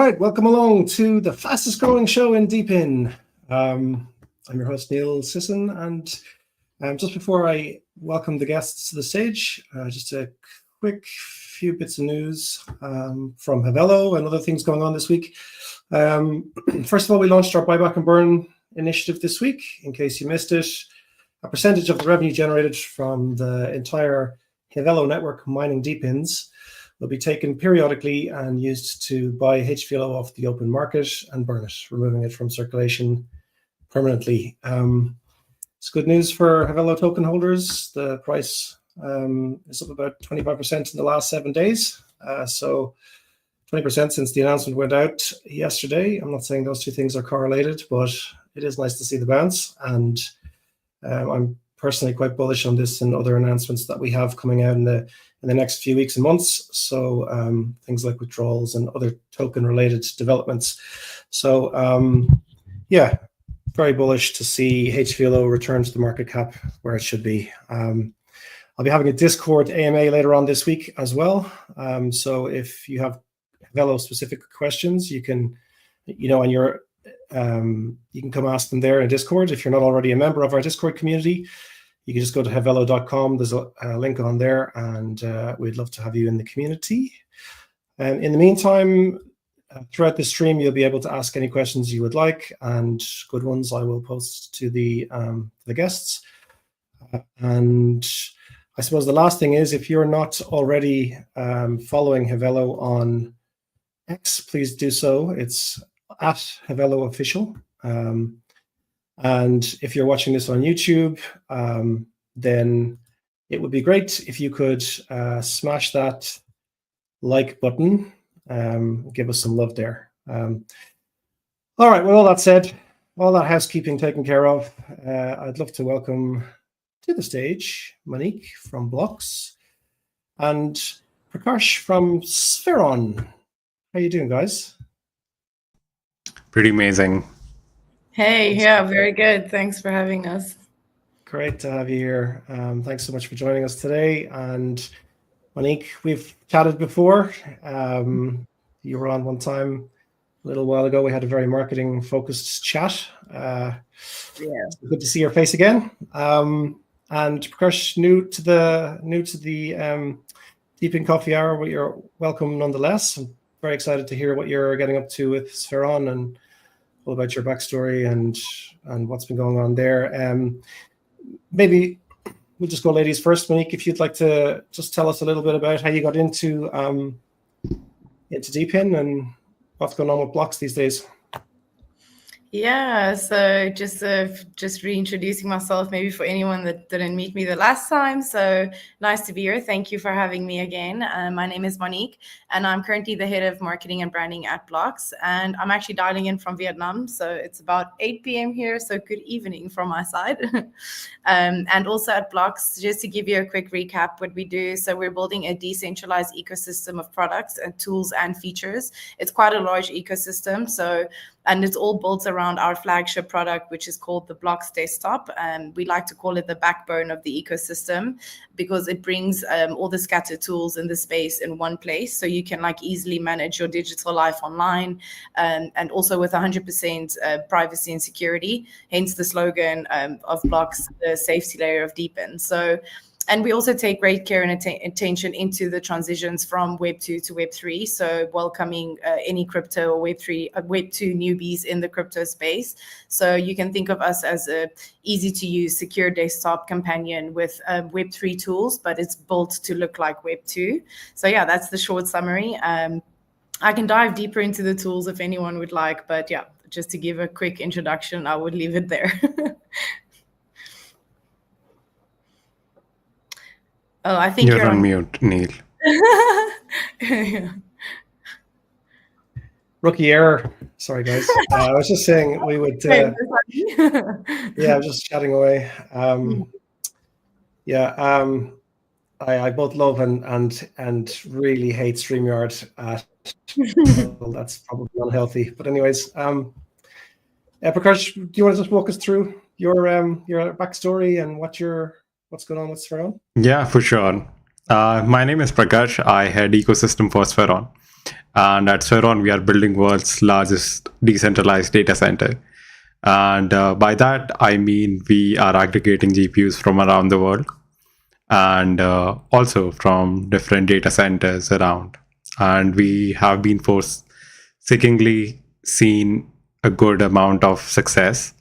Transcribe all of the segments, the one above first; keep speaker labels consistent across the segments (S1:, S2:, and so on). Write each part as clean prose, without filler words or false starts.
S1: right, welcome along to the fastest growing show in DePIN. I'm your host, Neil Sisson, and just before I welcome the guests to the stage, just a quick few bits of news from Havelo and other things going on this week. First of all, we launched our buyback and burn initiative this week. In case you missed it, a percentage of the revenue generated from the entire Havelo network mining DePINs will be taken periodically and used to buy HVLO off the open market and burn it, removing it from circulation permanently. It's good news for Havelo token holders. The price is up about 25% in the last 7 days. So 20% since the announcement went out yesterday. I'm not saying those two things are correlated, but it is nice to see the bounce. And I'm personally quite bullish on this and other announcements that we have coming out in the next few weeks and months. So things like withdrawals and other token related developments. So yeah, very bullish to see HVLO return to the market cap where it should be. I'll be having a Discord AMA later on this week as well. So if you have Havelo specific questions, you can, on your you can come ask them there in Discord. If you're not already a member of our Discord community, you can just go to havelo.com. There's a link on there, and we'd love to have you in the community. And in the meantime, throughout the stream, you'll be able to ask any questions you would like, and good ones I will post to the guests. And I suppose the last thing is, if you're not already following Havelo on X, please do so. It's at Havelo Official. And if you're watching this on YouTube, then it would be great if you could smash that like button, give us some love there. All right, with all that said, all that housekeeping taken care of, I'd love to welcome to the stage Monique from Blocks and Prakash from Spheron. How you doing, guys?
S2: Pretty amazing.
S3: Hey, yeah, very good. Thanks for having us.
S1: Great to have you here. Thanks so much for joining us today. And Monique, we've chatted before. You were on one time a little while ago. We had a very marketing focused chat. Yeah, good to see your face again. And Prakash, new to the DePIN Coffee Hour, but you're welcome nonetheless. I'm very excited to hear what you're getting up to with Spheron and all about your backstory and what's been going on there. Maybe we'll just go ladies first. Monique, if you'd like to just tell us a little bit about how you got into DePIN and what's going on with Blocks these days.
S3: Yeah, so just reintroducing myself, maybe for anyone that didn't meet me the last time. So nice to be here. Thank you for having me again. My name is Monique, and I'm currently the head of marketing and branding at Blocks. And I'm actually dialing in from Vietnam. So it's about 8 p.m. here. So good evening from my side. And also at Blocks, just to give you a quick recap, what we do. So we're building a decentralized ecosystem of products and tools and features. It's quite a large ecosystem. And it's all built around our flagship product, which is called the Blocks Desktop. And we like to call it the backbone of the ecosystem because it brings all the scattered tools in the space in one place. So you can easily manage your digital life online and also with 100% privacy and security, hence the slogan of Blocks, the safety layer of DePIN. And we also take great care and attention into the transitions from Web 2 to Web 3. So welcoming any crypto or Web 2 newbies in the crypto space. So you can think of us as a easy to use, secure desktop companion with Web 3 tools, but it's built to look like Web 2. So yeah, that's the short summary. I can dive deeper into the tools if anyone would like, but yeah, just to give a quick introduction, I would leave it there. Oh, I think
S2: you're on mute, Neil.
S1: Yeah. Rookie error. Sorry, guys. I was just saying we would. Yeah, I was just chatting away. I both love and really hate StreamYard. Well, that's probably unhealthy. But anyways, Prakash, do you want to just walk us through your backstory and what's going on with Spheron?
S2: Yeah, for sure. My name is Prakash. I head ecosystem for Spheron. And at Spheron, we are building world's largest decentralized data center. And by that, I mean we are aggregating GPUs from around the world and also from different data centers around. And we have been forward-seekingly seen a good amount of success.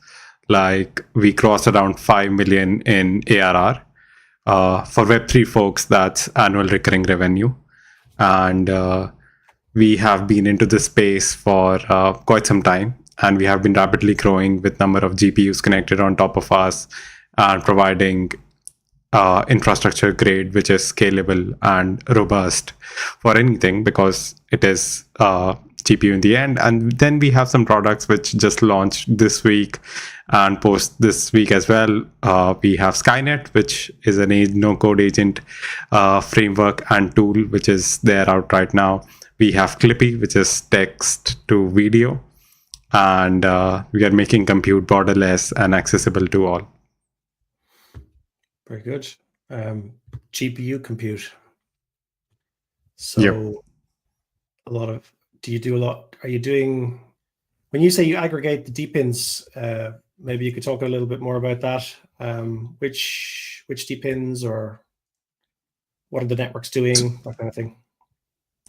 S2: Like we crossed around 5 million in ARR. For Web3 folks, that's annual recurring revenue. And we have been into this space for quite some time. And we have been rapidly growing with number of GPUs connected on top of us and providing infrastructure grade, which is scalable and robust for anything because it is GPU in the end. And then we have some products which just launched this week and post this week as well. We have Skynet, which is an no-code agent framework and tool, which is there out right now. We have Clippy, which is text to video. And we are making compute borderless and accessible to all.
S1: Very good. GPU compute. So a lot of, are you doing, when you say you aggregate the DePINs, maybe you could talk a little bit more about that. Which DePINs or what are the networks doing, that kind of thing?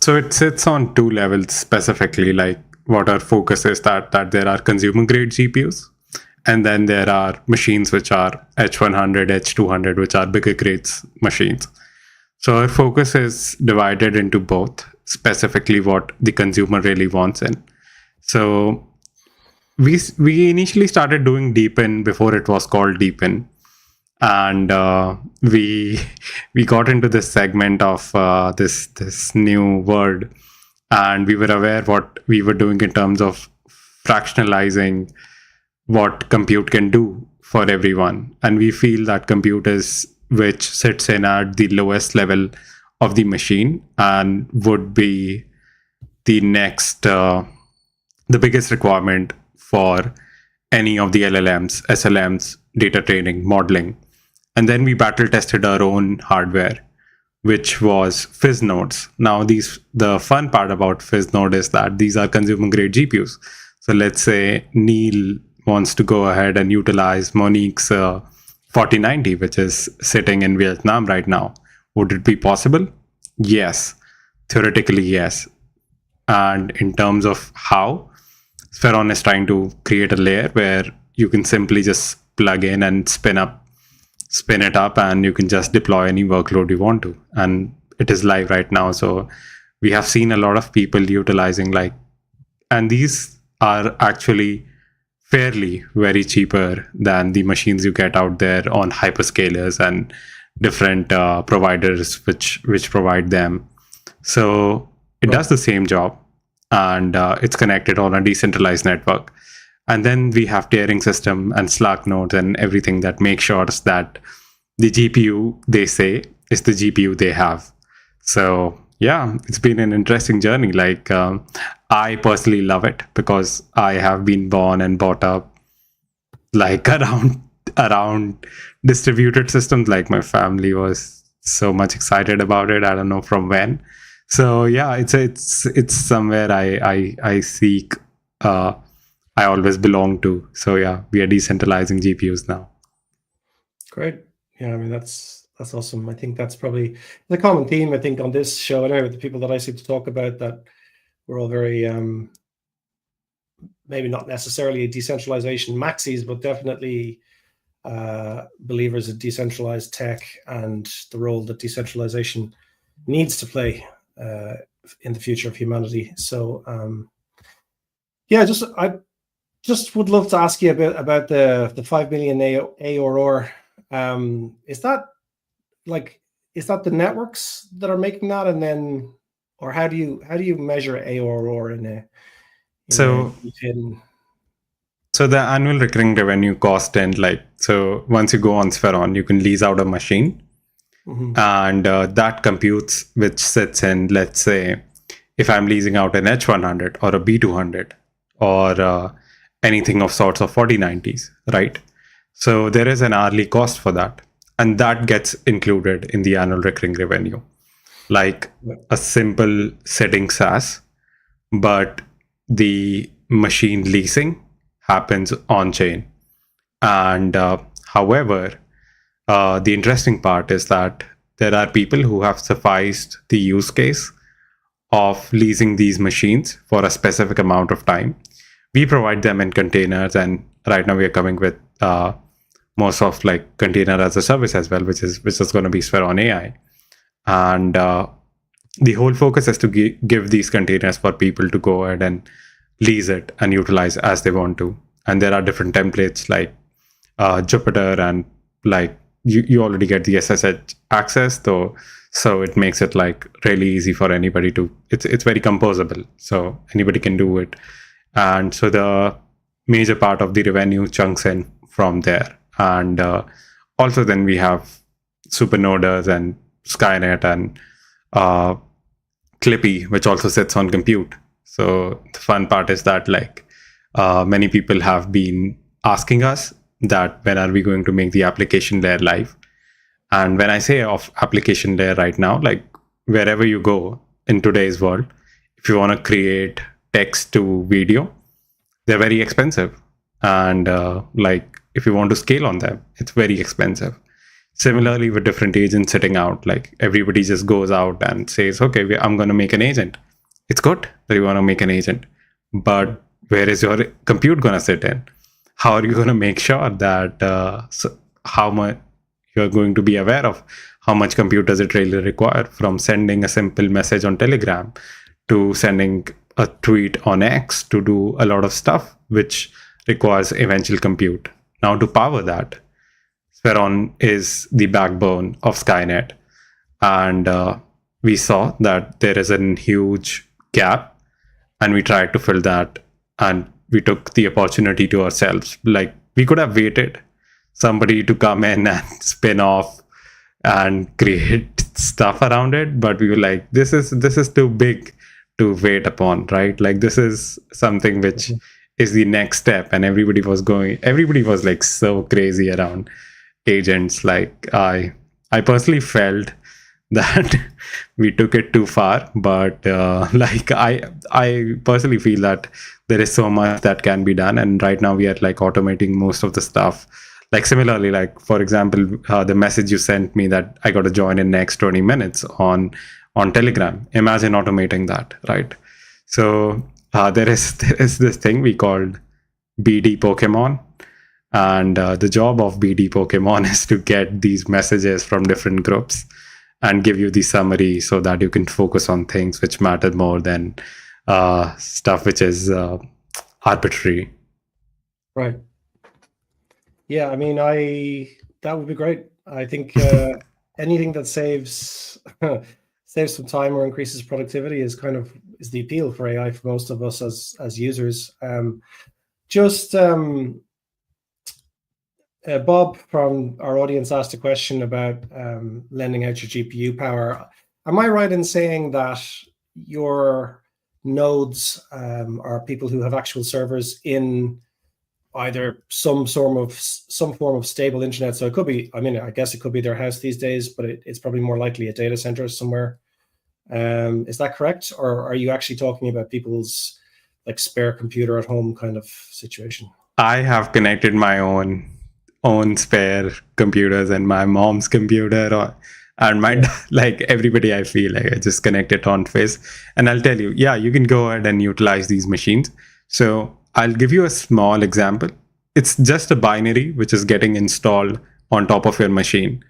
S2: So it sits on two levels specifically, like what our focus is that there are consumer grade GPUs, and then there are machines which are H100, H200, which are bigger grades machines. So our focus is divided into both, specifically what the consumer really wants in. So we initially started doing DePIN before it was called DePIN. And we got into this segment of this new word, and we were aware what we were doing in terms of fractionalizing what compute can do for everyone. And we feel that compute is which sits in at the lowest level of the machine and would be the next the biggest requirement for any of the LLMs, SLMs, data training, modeling. And then we battle tested our own hardware, which was Fizz nodes. Now, the fun part about Fizz node is that these are consumer grade GPUs. So let's say Neil wants to go ahead and utilize Monique's 4090, which is sitting in Vietnam right now. Would it be possible? Yes. Theoretically, yes. And in terms of how, Spheron is trying to create a layer where you can simply just plug in and spin it up, and you can just deploy any workload you want to. And it is live right now. So we have seen a lot of people utilizing and these are actually fairly very cheaper than the machines you get out there on hyperscalers and different providers which provide them. So it does the same job, and it's connected on a decentralized network. And then we have tiering system and Slack nodes and everything that makes sure that the GPU they say is the GPU they have. So yeah, it's been an interesting journey. I personally love it because I have been born and brought up around distributed systems. Like my family was so much excited about it. I don't know from when. So yeah, it's somewhere I seek. I always belong to. So yeah, we are decentralizing GPUs now.
S1: Great. Yeah, I mean that's awesome. I think that's probably the common theme, I think, on this show, and with the people that I seem to talk about, that we're all very maybe not necessarily decentralization maxis, but definitely believers in decentralized tech and the role that decentralization needs to play in the future of humanity. So yeah, I just would love to ask you a bit about the 5 million ARR. Is that the networks that are making that, and then, or how do you measure ARR So the
S2: annual recurring revenue cost, and so once you go on Spheron, you can lease out a machine, and that computes, which sits in, let's say, if I'm leasing out an H100 or a B200 or anything of sorts of 4090s, right? So there is an hourly cost for that, and that gets included in the annual recurring revenue. like a simple setting SaaS, but the machine leasing happens on chain. And however, the interesting part is that there are people who have sufficed the use case of leasing these machines for a specific amount of time. We provide them in containers, and right now we are coming with most of like container as a service as well, which is going to be Sphere on AI. And the whole focus is to give these containers for people to go ahead and lease it and utilize as they want to. And there are different templates like Jupyter, and like you already get the SSH access though, so it makes it like really easy for anybody to. It's very composable, so anybody can do it. And so the major part of the revenue chunks in from there. And also then we have Supernoders and Skynet and Clippy, which also sits on compute. So the fun part is that like many people have been asking us that when are we going to make the application layer live? And when I say of application layer right now, like wherever you go in today's world, if you want to create text to video, they're very expensive. And like if you want to scale on them, it's very expensive. Similarly, with different agents sitting out, like everybody just goes out and says, okay, I'm going to make an agent. It's good that you want to make an agent, but where is your compute going to sit in? How are you going to make sure that how much you're going to be aware of how much compute does it really require, from sending a simple message on Telegram to sending a tweet on X to do a lot of stuff which requires eventual compute. Now to power that, Spheron is the backbone of Skynet, and we saw that there is a huge gap, and we tried to fill that, and we took the opportunity to ourselves. Like we could have waited somebody to come in and spin off and create stuff around it, but we were like, this is too big to wait upon, right? Like this is something which is the next step, and everybody was like so crazy around agents. Like I personally felt that we took it too far, but like I personally feel that there is so much that can be done, and right now we are like automating most of the stuff. Like similarly, like for example, the message you sent me that I got to join in next 20 minutes on Telegram. Imagine automating that, right? So there is this thing we called BD Pokemon, and the job of BD Pokemon is to get these messages from different groups and give you the summary so that you can focus on things which matter more than stuff which is arbitrary.
S1: Right. Yeah, I mean, that would be great. I think anything that saves some time or increases productivity is the appeal for AI for most of us as users. Bob from our audience asked a question about lending out your GPU power. Am I right in saying that your nodes are people who have actual servers in either some form of stable internet? So it could be, I mean, I guess it could be their house these days, but it's probably more likely a data center somewhere. Is that correct? Or are you actually talking about people's like spare computer at home kind of situation?
S2: I have connected my own spare computers and my mom's computer, and my like everybody. I feel like I just connect it on Fizz, and I'll tell you, yeah, you can go ahead and utilize these machines. So I'll give you a small example. It's just a binary which is getting installed on top of your machine,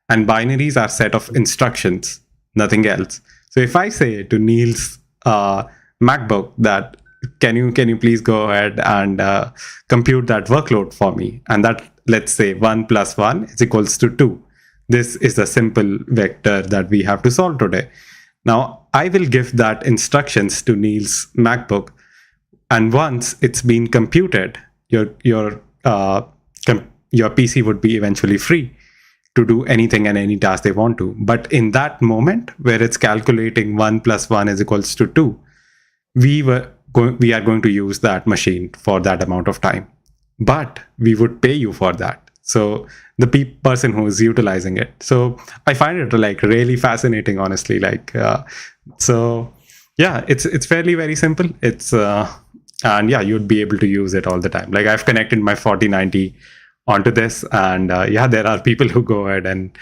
S2: and binaries are set of instructions, nothing else. So if I say to Neil's MacBook that can you please go ahead and compute that workload for me, and that, let's say 1 + 1 is equals to 2. This is a simple vector that we have to solve today. Now I will give that instructions to Neil's MacBook, and once it's been computed, your PC would be eventually free to do anything and any task they want to. But in that moment where it's calculating 1 + 1 is equals to 2, we are going to use that machine for that amount of time, but we would pay you for that. So the person who is utilizing it. So I find it like really fascinating, honestly. Like, so yeah, it's fairly very simple. It's and yeah, you'd be able to use it all the time. Like I've connected my 4090 onto this, and yeah, there are people who go ahead and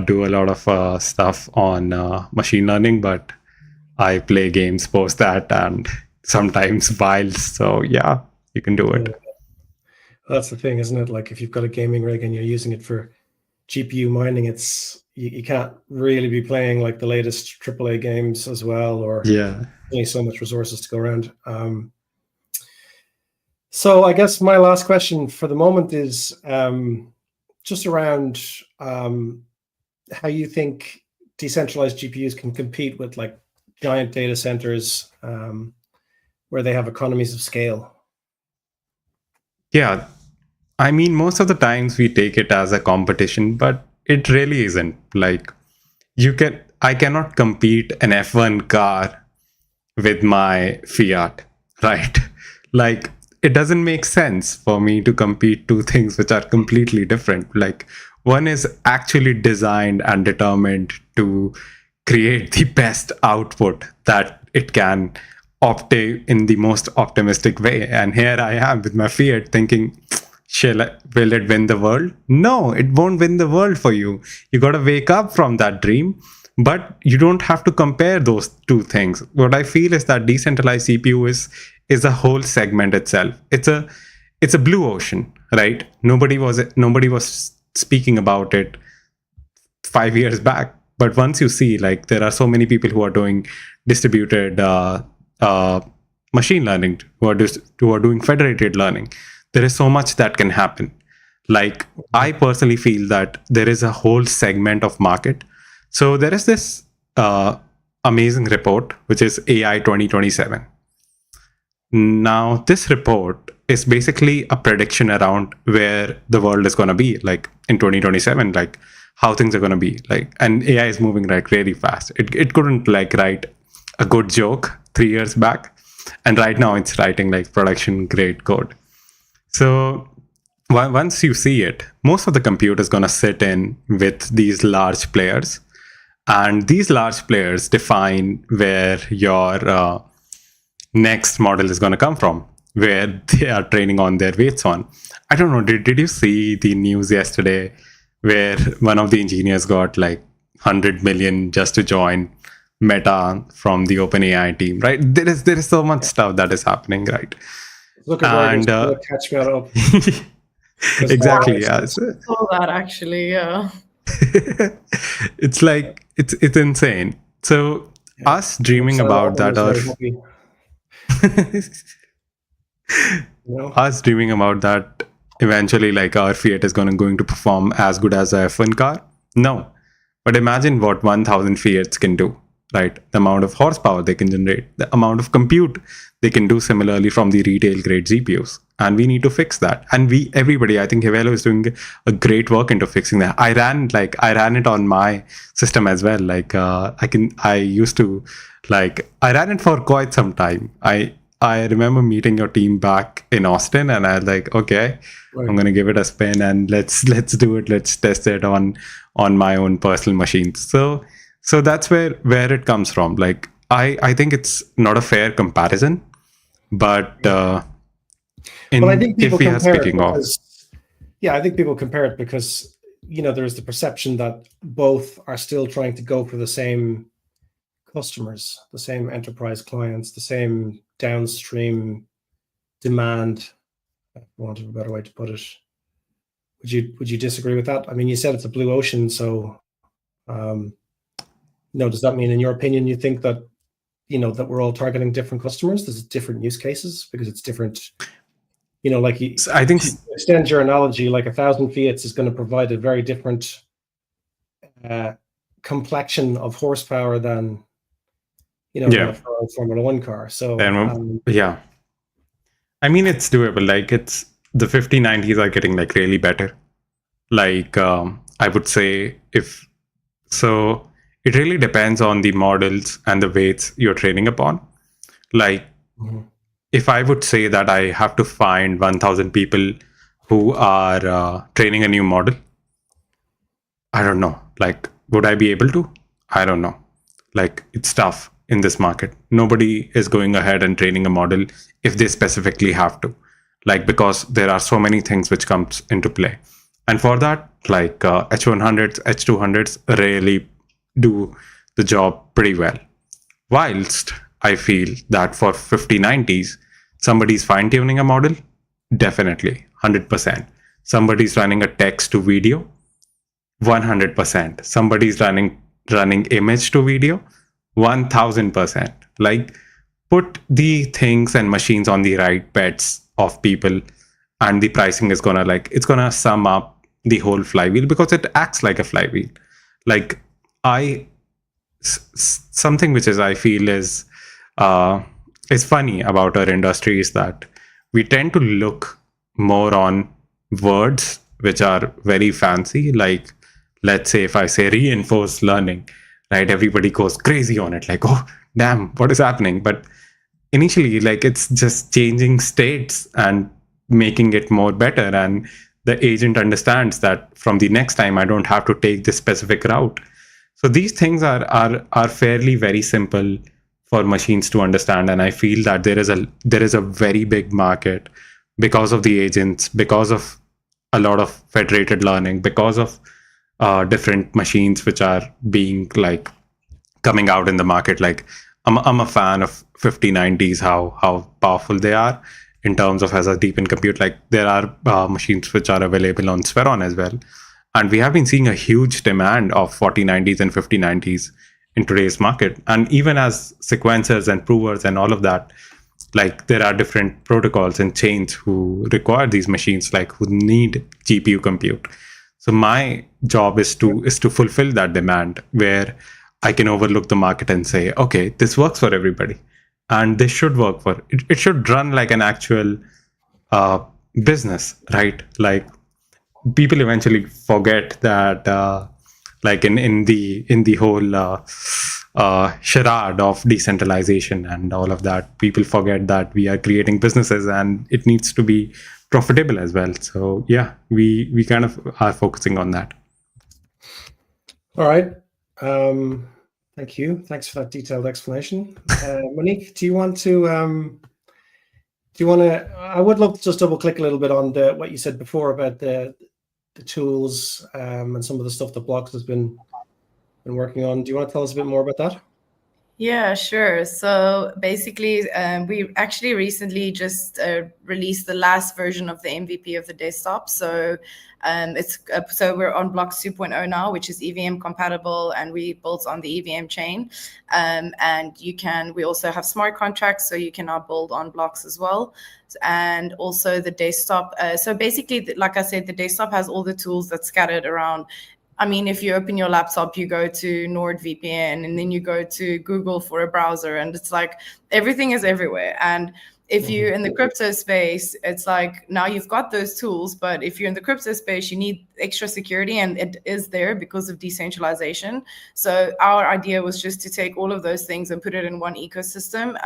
S2: do a lot of stuff on machine learning, but I play games post that and sometimes whiles. So yeah, you can do it.
S1: That's the thing, isn't it? Like if you've got a gaming rig and you're using it for GPU mining, it's you can't really be playing like the latest AAA games as well, or
S2: Yeah.
S1: only so much resources to go around. So I guess my last question for the moment is just around how you think decentralized GPUs can compete with like giant data centers where they have economies of scale.
S2: Yeah. I mean, most of the times we take it as a competition, but it really isn't. Like I cannot compete an F1 car with my Fiat, right? Like it doesn't make sense for me to compete two things which are completely different. Like one is actually designed and determined to create the best output that it can obtain in the most optimistic way. And here I am with my Fiat thinking, will it win the world? No, it won't win the world for you. You got to wake up from that dream, but you don't have to compare those two things. What I feel is that decentralized CPU is a whole segment itself. It's a blue ocean, right? Nobody was speaking about it 5 years back, but once you see, like, there are so many people who are doing distributed machine learning, who are doing federated learning, there is so much that can happen. Like, I personally feel that there is a whole segment of market. So there is this amazing report, which is AI 2027. Now, this report is basically a prediction around where the world is going to be, like in 2027, like how things are going to be. Like, and AI is moving like really fast. It couldn't like write a good joke 3 years back, and right now it's writing like production grade code. So once you see it, most of the compute is going to sit in with these large players, and these large players define where your next model is going to come from, where they are training on their weights on. I don't know, did you see the news yesterday where one of the engineers got like 100 million just to join Meta from the OpenAI team, right? There is so much stuff that is happening, right?
S1: Looking forward to catch me up.
S2: Exactly, yeah.
S3: I saw that actually, yeah.
S2: It's like it's insane. So us dreaming about that, us dreaming about that eventually, like our Fiat is going to perform as good as a F1 car. No, but imagine what 1,000 Fiats can do, right? The amount of horsepower they can generate, the amount of compute they can do similarly from the retail grade GPUs. And we need to fix that. And everybody, I think Hevelo is doing a great work into fixing that. I ran it on my system as well. Like I ran it for quite some time. I remember meeting your team back in Austin, and I was like, okay, right, I'm going to give it a spin and let's do it. Let's test it on my own personal machines. So that's where it comes from. Like, I think it's not a fair comparison, but
S1: I think people I think people compare it because, there's the perception that both are still trying to go for the same customers, the same enterprise clients, the same downstream demand, for want of a better way to put it. Would you disagree with that? I mean, you said it's a blue ocean, so does that mean, in your opinion, you think that that we're all targeting different customers? There's different use cases because it's different. I think, to extend your analogy, like 1,000 Fiats is going to provide a very different complexion of horsepower than a Formula One car. So
S2: yeah, I mean, it's doable. Like, it's the 5090s are getting like really better. Like I would say, it really depends on the models and the weights you're training upon. Like, if I would say that I have to find 1,000 people who are training a new model. I don't know. Like, would I be able to? I don't know. Like, it's tough in this market. Nobody is going ahead and training a model if they specifically have to, like, because there are so many things which comes into play. And for that, like H100s, H200s really do the job pretty well. Whilst I feel that for 5090s, somebody's fine tuning a model, definitely 100%. Somebody's running a text to video, 100%. Somebody's running image to video, 1000%. Like, put the things and machines on the right beds of people, and the pricing is gonna, like, it's gonna sum up the whole flywheel, because it acts like a flywheel. Like, something which is, I feel, is funny about our industry is that we tend to look more on words which are very fancy. Like, let's say if I say reinforced learning, right, everybody goes crazy on it, like, oh damn, what is happening? But initially, like, it's just changing states and making it more better, and the agent understands that from the next time I don't have to take this specific route. So these things are fairly very simple for machines to understand, and I feel that there is a very big market because of the agents, because of a lot of federated learning, because of different machines which are being, like, coming out in the market. Like, I'm a fan of 5090s, how powerful they are in terms of as a DePIN compute. Like, there are machines which are available on Spheron as well. And we have been seeing a huge demand of 4090s and 5090s in today's market. And even as sequencers and provers and all of that, like, there are different protocols and chains who require these machines, like, who need GPU compute. So my job is to fulfill that demand, where I can overlook the market and say, okay, this works for everybody, and this should work for it. It should run like an actual business, right? Like, people eventually forget that, like, in the whole charade of decentralization and all of that, people forget that we are creating businesses and it needs to be profitable as well. So yeah, we kind of are focusing on that.
S1: All right. Thank you. Thanks for that detailed explanation. Monique, do you want to? I would love to just double click a little bit on what you said before about the tools and some of the stuff that Blocks has been working on. Do you want to tell us a bit more about that?
S3: Yeah, sure. So basically, we actually recently just released the last version of the MVP of the desktop. So so we're on Blocks 2.0 now, which is EVM compatible, and we built on the EVM chain. And we also have smart contracts, so you can now build on Blocks as well. And also the desktop. So basically, like I said, the desktop has all the tools that's scattered around. I mean, if you open your laptop, you go to NordVPN, and then you go to Google for a browser, and it's like everything is everywhere. And if you're in the crypto space, it's like now you've got those tools, but if you're in the crypto space, you need extra security, and it is there because of decentralization. So our idea was just to take all of those things and put it in one ecosystem.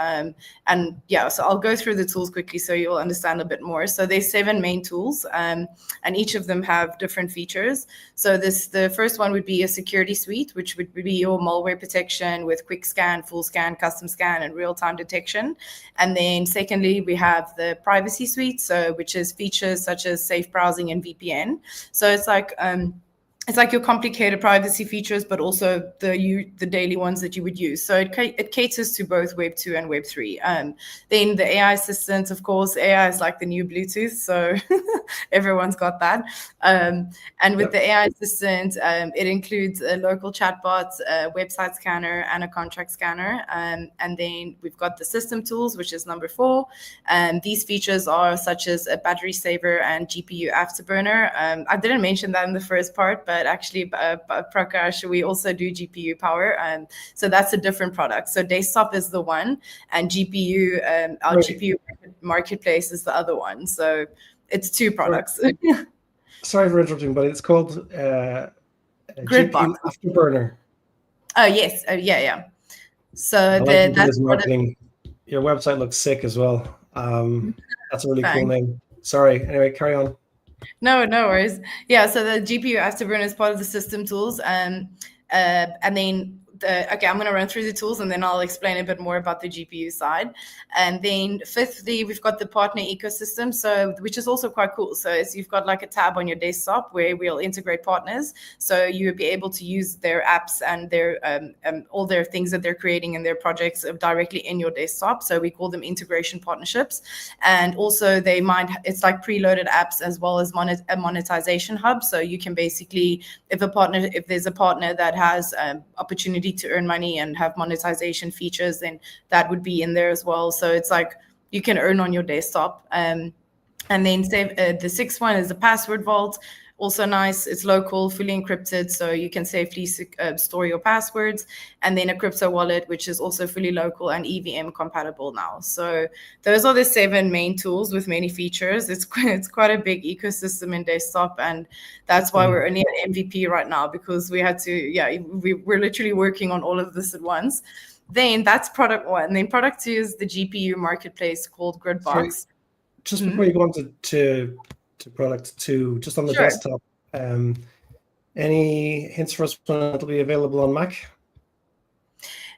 S3: And yeah, so I'll go through the tools quickly so you'll understand a bit more. So there's 7 main tools, and each of them have different features. So the first one would be a security suite, which would be your malware protection with quick scan, full scan, custom scan, and real-time detection. And then secondly, we have the privacy suite, so which is features such as safe browsing and VPN. So it's like your complicated privacy features, but also the daily ones that you would use. So it caters to both Web 2 and Web 3. Then the AI assistants, of course, AI is like the new Bluetooth, so everyone's got that. And with the AI assistant, it includes a local chatbot, a website scanner, and a contract scanner. And then we've got the system tools, which is number 4. These features are such as a battery saver and GPU afterburner. I didn't mention that in the first part, but actually, Prakash, we also do GPU power. So that's a different product. So desktop is the one, and GPU, our GPU marketplace is the other one. So it's 2 products.
S1: Sorry for interrupting, but it's called GPU Afterburner.
S3: Oh, yes. Yeah. So
S1: that's marketing. Your website looks sick as well. That's a really cool name. Sorry. Anyway, carry on.
S3: No, no worries. Yeah, so the GPU afterburner is part of the system tools, and then okay, I'm going to run through the tools and then I'll explain a bit more about the GPU side. And then fifthly, we've got the partner ecosystem, so which is also quite cool. So you've got like a tab on your desktop where we'll integrate partners, so you'll be able to use their apps and their all their things that they're creating in their projects directly in your desktop. So we call them integration partnerships. And also it's like preloaded apps as well as a monetization hub. So you can basically, if there's a partner that has opportunity to earn money and have monetization features, then that would be in there as well. So it's like you can earn on your desktop. And then the sixth one is the password vault. Also nice. It's local, fully encrypted, so you can safely store your passwords. And then a crypto wallet, which is also fully local and EVM compatible now. So those are the 7 main tools with many features. It's quite a big ecosystem in desktop, and that's why we're only at MVP right now, because we had to, we're literally working on all of this at once. Then that's product 1. Then product 2 is the GPU marketplace called Gridbox.
S1: Sorry, just before you go on to product 2, just on the desktop, any hints for us when it'll be available on Mac?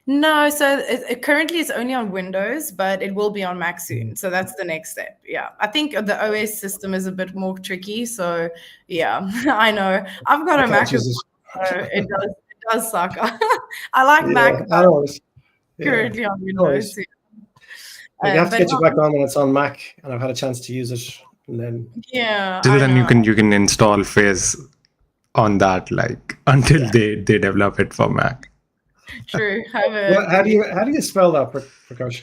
S3: No, so currently it's only on Windows, but it will be on Mac soon. So that's the next step. Yeah, I think the OS system is a bit more tricky. So yeah, I know I've got a Mac. So it does suck. I like Mac. Currently on Windows.
S1: You have to get you back on when it's on Mac, and I've had a chance to use it. And then
S2: till then you can install Fizz on that, like until they develop it for Mac.
S3: True.
S1: How do you spell that, Prakash?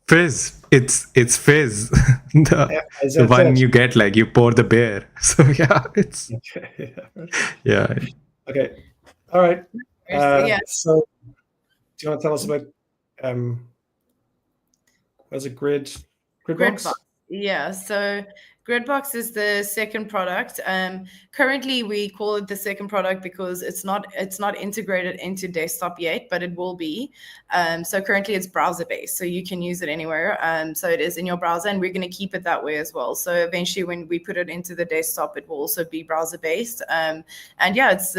S2: Fizz. It's Fizz. the one you get, like you pour the beer. So yeah, it's yeah.
S1: Okay. All right. So do you want to tell us about what's a Gridbox?
S3: Yeah, so Gridbox is the second product. Currently, we call it the second product because it's not integrated into desktop yet, but it will be. So currently, it's browser based, so you can use it anywhere. So it is in your browser, and we're going to keep it that way as well. So eventually, when we put it into the desktop, it will also be browser based. And yeah, it's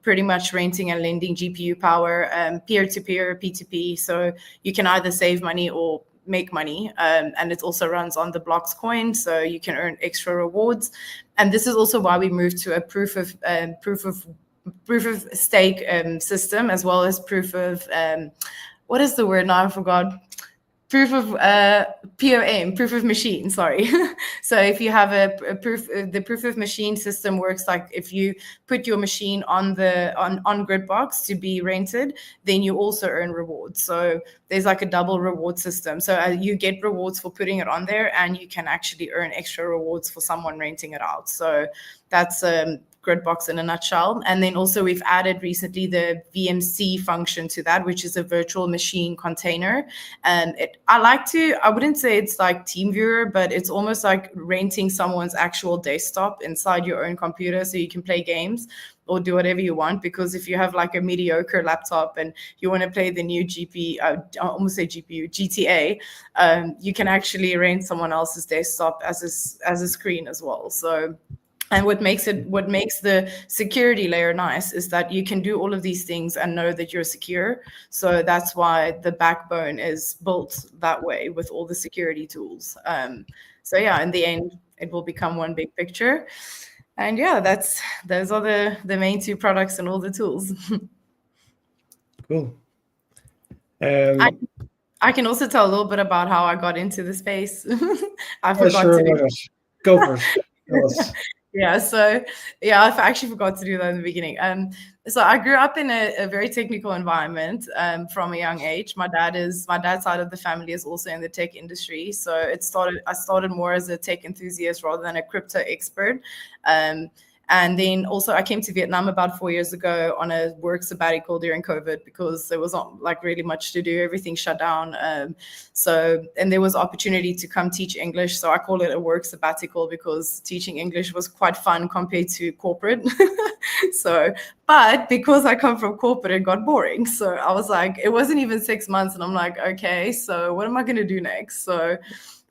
S3: pretty much renting and lending GPU power, peer-to-peer, P2P. So you can either save money or make money, and it also runs on the Blocks coin, so you can earn extra rewards. And this is also why we moved to a proof of stake system, as well as proof of what is the word now? I forgot. Proof of POM, proof of machine, sorry. So if you have a proof, the proof of machine system works like if you put your machine on Gridbox to be rented, then you also earn rewards. So there's like a double reward system. So you get rewards for putting it on there, and you can actually earn extra rewards for someone renting it out. So that's Gridbox in a nutshell. And then also we've added recently the VMC function to that, which is a virtual machine container. And I wouldn't say it's like TeamViewer, but it's almost like renting someone's actual desktop inside your own computer, so you can play games or do whatever you want. Because if you have like a mediocre laptop and you want to play the new GTA, you can actually rent someone else's desktop as a screen as well. So, and what makes the security layer nice is that you can do all of these things and know that you're secure. So that's why the backbone is built that way with all the security tools. So yeah, in the end, it will become one big picture. And yeah, those are the main 2 products and all the tools.
S1: Cool.
S3: I can also tell a little bit about how I got into the space. I forgot to
S1: go for it.
S3: Yeah, so I actually forgot to do that in the beginning. So I grew up in a very technical environment from a young age. My dad's side of the family is also in the tech industry. So I started more as a tech enthusiast rather than a crypto expert. And then also I came to Vietnam about 4 years ago on a work sabbatical during COVID, because there was not like really much to do. Everything shut down. And there was opportunity to come teach English. So I call it a work sabbatical because teaching English was quite fun compared to corporate. But because I come from corporate, it got boring. So I was like, it wasn't even 6 months. And I'm like, okay, so what am I going to do next? So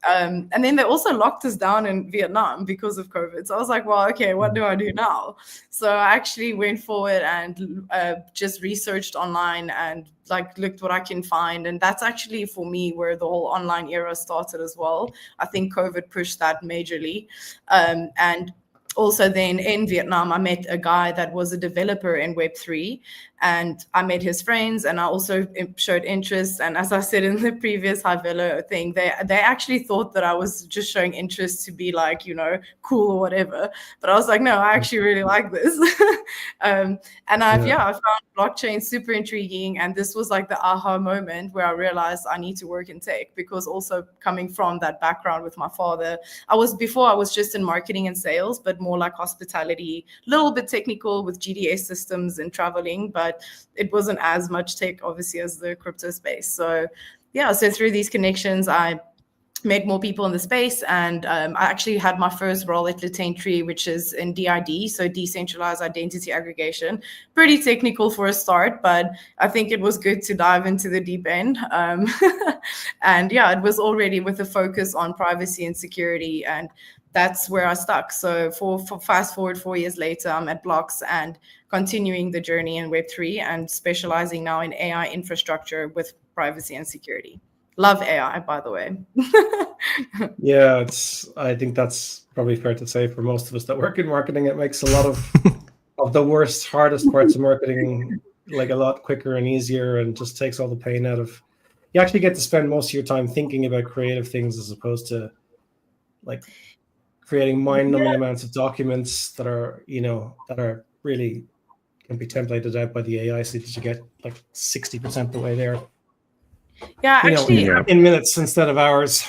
S3: And then they also locked us down in Vietnam because of COVID. So I was like, well, okay, what do I do now? So I actually went forward and just researched online and like looked what I can find. And that's actually for me where the whole online era started as well. I think COVID pushed that majorly. And also then in Vietnam, I met a guy that was a developer in Web3, and I met his friends, and I also showed interest. And as I said in the previous High Velo thing, they actually thought that I was just showing interest to be like, cool or whatever. But I was like, no, I actually really like this. And I found blockchain super intriguing. And this was like the aha moment where I realized I need to work in tech, because also coming from that background with my father, I was just in marketing and sales, but more like hospitality, a little bit technical with GDS systems and traveling, but it wasn't as much tech, obviously, as the crypto space. So through these connections, I met more people in the space, and I actually had my first role at Latent Tree, which is in DID, so decentralized identity aggregation. Pretty technical for a start, but I think it was good to dive into the deep end. And it was already with a focus on privacy and security, and that's where I stuck. So for fast forward 4 years later, I'm at Blocks and continuing the journey in Web3 and specializing now in AI infrastructure with privacy and security. Love AI, by the way.
S1: Yeah, I think that's probably fair to say for most of us that work in marketing. It makes a lot of the worst, hardest parts of marketing like a lot quicker and easier, and just takes all the pain out of. You actually get to spend most of your time thinking about creative things as opposed to like creating mind-numbing amounts of documents that are really can be templated out by the AI, so that you get like 60% the way there.
S3: Yeah, actually,
S1: in minutes instead of hours.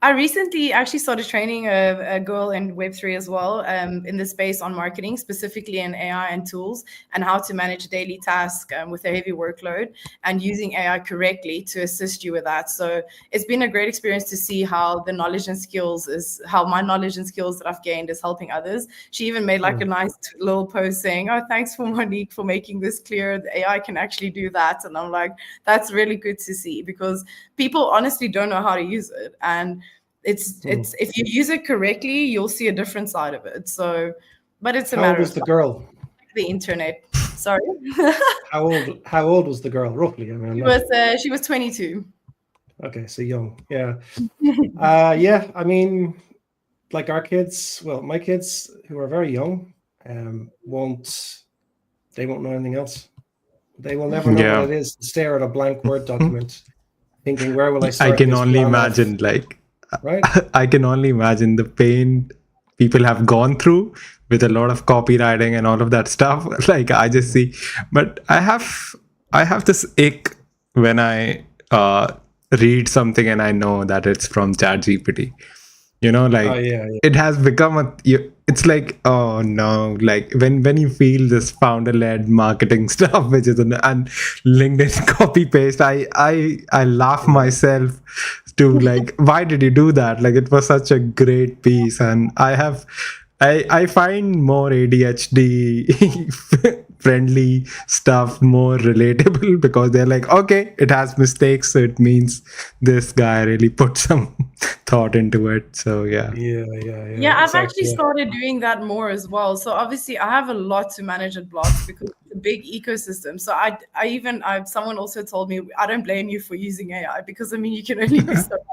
S3: I recently actually started training a girl in Web3 as well, in the space on marketing, specifically in AI and tools, and how to manage daily tasks with a heavy workload, and using AI correctly to assist you with that. So it's been a great experience to see how my knowledge and skills that I've gained is helping others. She even made like a nice little post saying, "Oh, thanks for Monique for making this clear. The AI can actually do that." And I'm like, that's really good to see, because people honestly don't know how to use it. And it's if you use it correctly, you'll see a different side of it. So, but it's a matter of
S1: how old was the girl?
S3: The internet. Sorry.
S1: How old was the girl roughly? I mean,
S3: she was 22.
S1: Okay, so young. Yeah. I mean, like our kids. Well, my kids who are very young, won't know anything else. They will never know what it is to stare at a blank Word document, thinking, where will I start?
S2: I can only imagine,
S1: right?
S2: I can only imagine the pain people have gone through with a lot of copywriting and all of that stuff. Like, I just see, but I have this ick when I read something and I know that it's from ChatGPT. It has become it's like, oh no, like when you feel this founder-led marketing stuff, which is and LinkedIn copy paste, I laugh myself to like, why did you do that? Like, it was such a great piece, and I find more ADHD friendly stuff more relatable, because they're like, okay, it has mistakes, so it means this guy really put some thought into it. So yeah,
S3: I've actually started doing that more as well. So obviously I have a lot to manage at Blocks because it's a big ecosystem. So someone also told me, I don't blame you for using AI, because I mean, you can only do so much.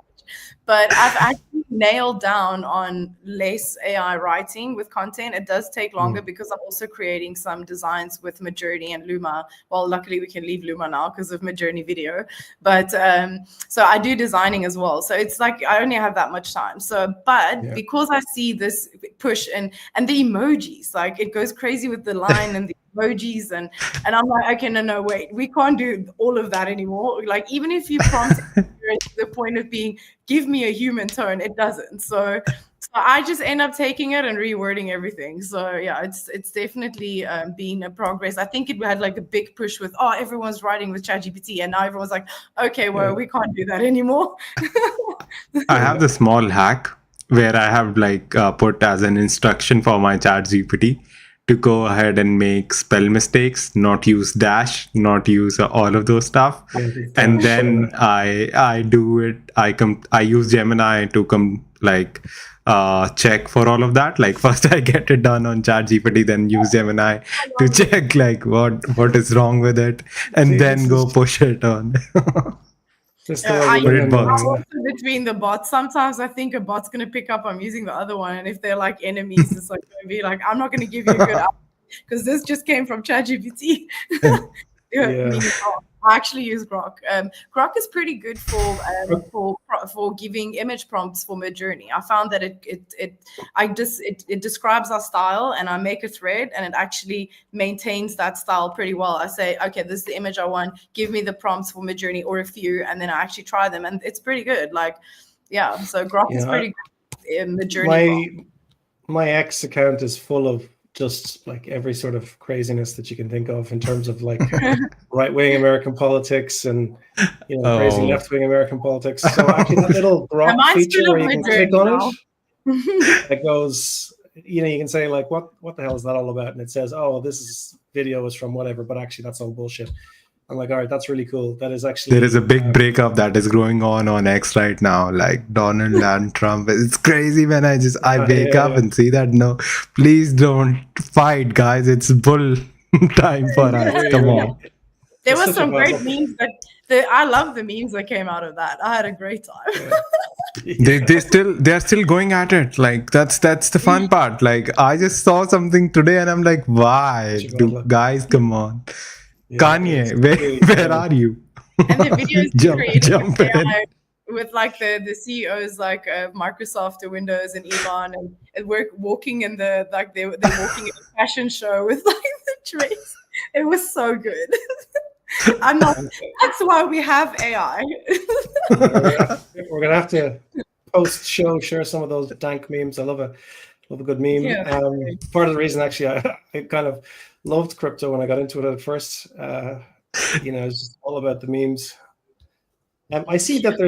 S3: But I've actually nailed down on less AI writing with content. It does take longer because I'm also creating some designs with Midjourney and Luma. Well, luckily we can leave Luma now because of Midjourney video. But so I do designing as well. So it's like I only have that much time. So, because I see this push and the emojis, like it goes crazy with the line and the emojis, and I'm like, okay, no, wait, we can't do all of that anymore. Like, even if you prompt to the point of being, give me a human tone, it doesn't. So I just end up taking it and rewording everything. So yeah, it's definitely been a progress. I think it had like a big push with, everyone's writing with ChatGPT, and now everyone's like, okay, well, we can't do that anymore.
S2: I have the small hack where I have like put as an instruction for my ChatGPT to go ahead and make spell mistakes, not use dash, not use all of those stuff.
S1: Yeah,
S2: And then I do it. I use Gemini to check for all of that. Like first I get it done on ChatGPT, then use Gemini to check like what is wrong with it, and
S1: See,
S2: then
S1: this
S2: go
S1: is-
S2: push it on.
S1: Just
S3: I
S2: Put it box.
S3: also between the bots, sometimes I think a bot's going to pick up I'm using the other one. And if they're like enemies, it's like going to be like, I'm not going to give you a good because this just came from ChatGPT.
S1: Yeah.
S3: I actually use Grok. Grok is pretty good for giving image prompts for Midjourney. I found that it describes our style, and I make a thread, and it actually maintains that style pretty well. I say, okay, this is the image I want. Give me the prompts for Midjourney or a few, and then I actually try them, and it's pretty good. Like, yeah, so Grok is pretty good in Midjourney.
S1: My X account is full of just like every sort of craziness that you can think of in terms of like right-wing American politics and crazy left-wing American politics. So actually that little Grok feature where you can click on it, it goes, you can say like, what the hell is that all about? And it says, oh, this video is from whatever, but actually that's all bullshit. I'm like, all right, that's really cool. That is actually
S2: there is a big breakup that is going on X right now. Like Donald and Trump. It's crazy when I wake up and see that. No, please don't fight, guys. It's bull time for us. Come on.
S3: There were some great memes I love the memes that came out of that. I had a great time.
S2: They're still going at it. Like that's the fun part. Like I just saw something today and I'm like, why? Guys, come on. Yeah, Kanye, where are you?
S3: And the videos
S2: jump in.
S3: With like the CEOs like Microsoft or Windows and Elon, and we're walking in they're walking in a fashion show with like the dress. It was so good. That's why we have AI.
S1: We're gonna have to post-show share some of those dank memes. I love a good meme.
S3: Yeah,
S1: part of the reason actually I kind of loved crypto when I got into it at first. It's just all about the memes. I see that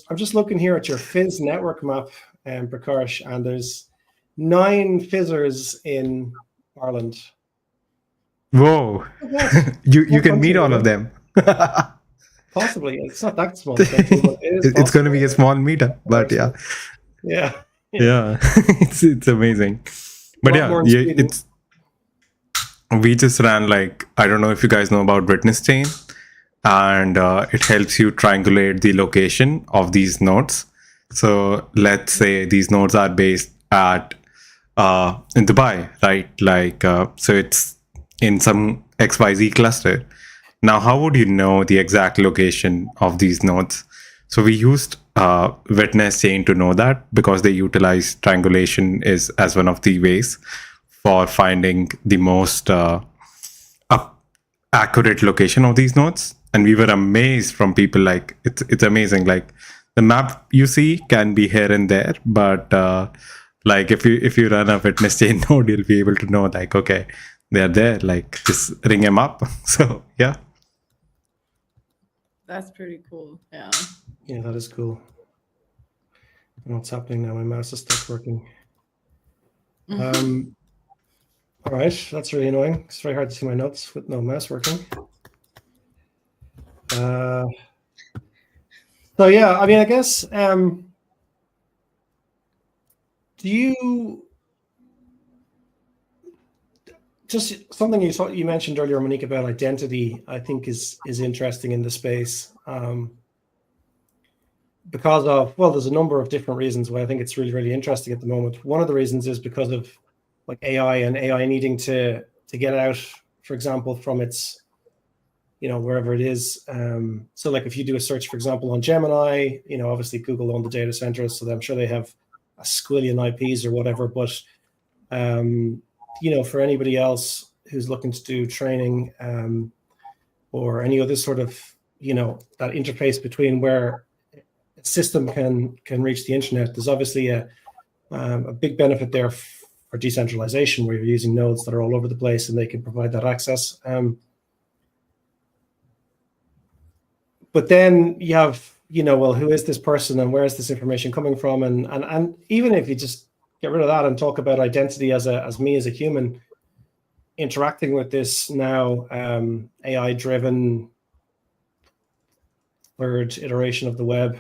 S1: I'm just looking here at your Fizz network map, Prakash, and there's 9 fizzers in Ireland.
S2: Whoa! you can meet all of them.
S1: Possibly, it's not that small. It's
S2: going to be a small meetup, but yeah. It's amazing. But we just ran I don't know if you guys know about Witness Chain, and it helps you triangulate the location of these nodes. So let's say these nodes are based at in Dubai, right? So it's in some XYZ cluster. Now, how would you know the exact location of these nodes? So we used Witness Chain to know that, because they utilize triangulation as one of the ways for finding the most accurate location of these nodes. And we were amazed from people, like it's amazing. Like the map you see can be here and there, but like if you run a Witness Chain node, you'll be able to know like, okay, they're there, like just ring them up. So yeah.
S3: That's pretty cool. Yeah.
S1: Yeah, that is cool. What's happening now? My mouse is stopped working. All right, that's really annoying. It's very hard to see my notes with no mouse working. So yeah, I mean, I guess do you just something you mentioned earlier, Monique, about identity? I think is interesting in the space because of, well, there's a number of different reasons why I think it's really, really interesting at the moment. One of the reasons is because of like AI needing to get out, for example, from its, wherever it is. So like if you do a search, for example, on Gemini, obviously Google own the data centers, so I'm sure they have a squillion IPs or whatever, but for anybody else who's looking to do training or any other sort of, that interface between where a system can reach the internet, there's obviously a big benefit there for decentralization, where you're using nodes that are all over the place and they can provide that access. But then you have, well, who is this person and where is this information coming from? And even if you just get rid of that and talk about identity as me as a human, interacting with this now AI-driven third iteration of the web,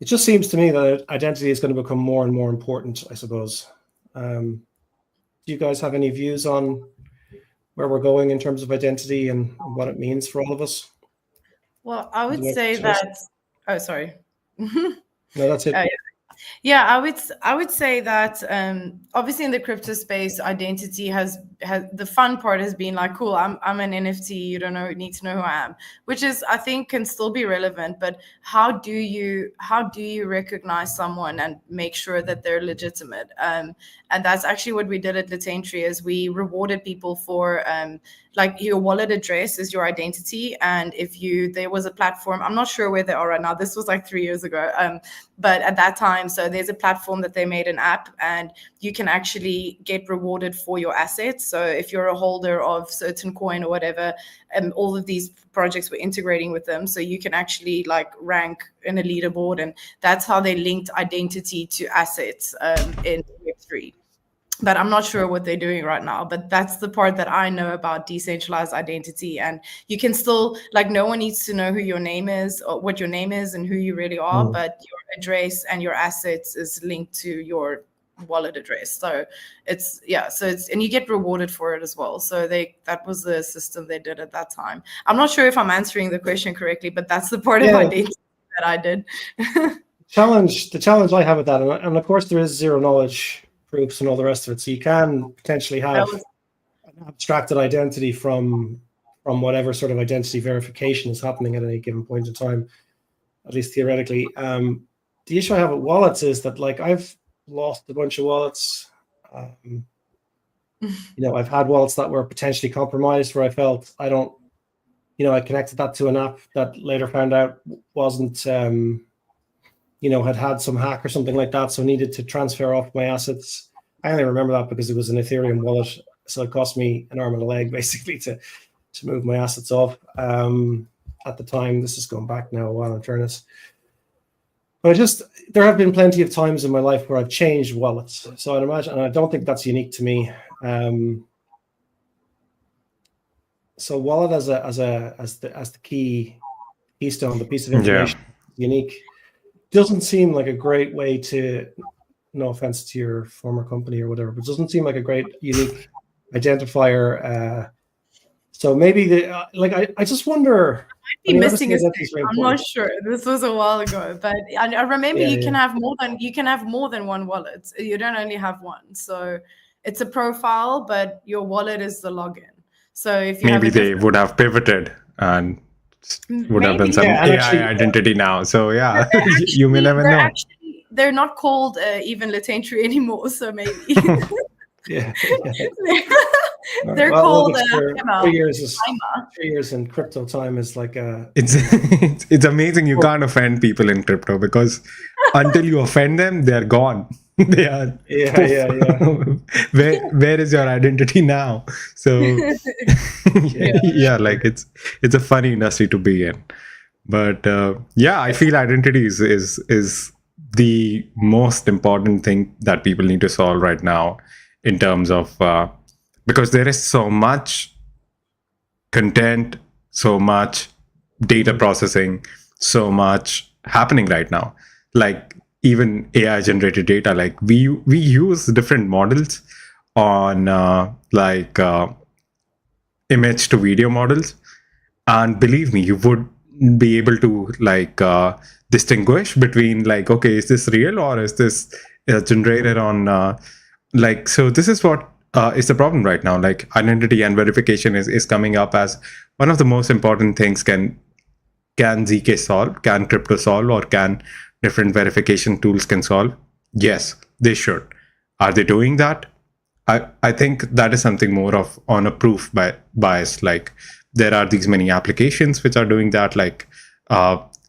S1: it just seems to me that identity is going to become more and more important, I suppose. Do you guys have any views on where we're going in terms of identity and what it means for all of us?
S3: Well, I would say that. Oh, sorry.
S1: No, that's it.
S3: Yeah, I would say that obviously in the crypto space, identity has the fun part has been like, cool, I'm an NFT, you don't need to know who I am, which is, I think, can still be relevant. But how do you recognize someone and make sure that they're legitimate? And that's actually what we did at Latentry, is we rewarded people for like your wallet address is your identity. And if there was a platform, I'm not sure where they are right now. This was like 3 years ago. But at that time, so there's a platform that they made an app, and you can actually get rewarded for your assets. So if you're a holder of certain coin or whatever, all of these projects were integrating with them. So you can actually like rank in a leaderboard, and that's how they linked identity to assets in Web3. But I'm not sure what they're doing right now. But that's the part that I know about decentralized identity. And you can still, like, no one needs to know who your name is or what your name is and who you really are. But your address and your assets is linked to your wallet address. So it's, and you get rewarded for it as well. So that was the system they did at that time. I'm not sure if I'm answering the question correctly, but that's the part of identity that I did.
S1: The challenge I have with that, and of course there is zero knowledge proofs and all the rest of it. So you can potentially have an abstracted identity from whatever sort of identity verification is happening at any given point in time, at least theoretically. The issue I have with wallets is that, like, I've lost a bunch of wallets. I've had wallets that were potentially compromised where I felt I connected that to an app that later found out wasn't had some hack or something like that, so needed to transfer off my assets. I only remember that because it was an Ethereum wallet, so it cost me an arm and a leg basically to move my assets off. At the time, this is going back now a while in fairness. But there have been plenty of times in my life where I've changed wallets. So I'd imagine, and I don't think that's unique to me. So wallet as the keystone, the piece of information, unique. Doesn't seem like a great way to, no offense to your former company or whatever, but doesn't seem like a great unique identifier. So maybe I just wonder.
S3: I might be missing a step. I'm not sure. This was a while ago, but I remember you can have more than one wallet. You don't only have one. So it's a profile, but your wallet is the login. So if you
S2: they would have pivoted and would have done some AI identity now. So you may never know.
S3: They're not called even Latentry anymore. So maybe. They're called
S1: 3 years in crypto time is like a.
S2: It's amazing. You can't offend people in crypto because until you offend them, they're gone. They are. Where is your identity now? So like it's a funny industry to be in. But I feel identity is the most important thing that people need to solve right now in terms of because there is so much content, so much data processing, so much happening right now. Like even AI generated data, like we use different models on image to video models, and believe me, you would be able to distinguish between okay, is this real or is this generated on so this is what is the problem right now. Like identity and verification is coming up as one of the most important things. Can ZK solve? Can crypto solve? Or can different verification tools can solve? Yes, they should. Are they doing that? I think that is something more of on a proof bias. Like there are these many applications which are doing that. Like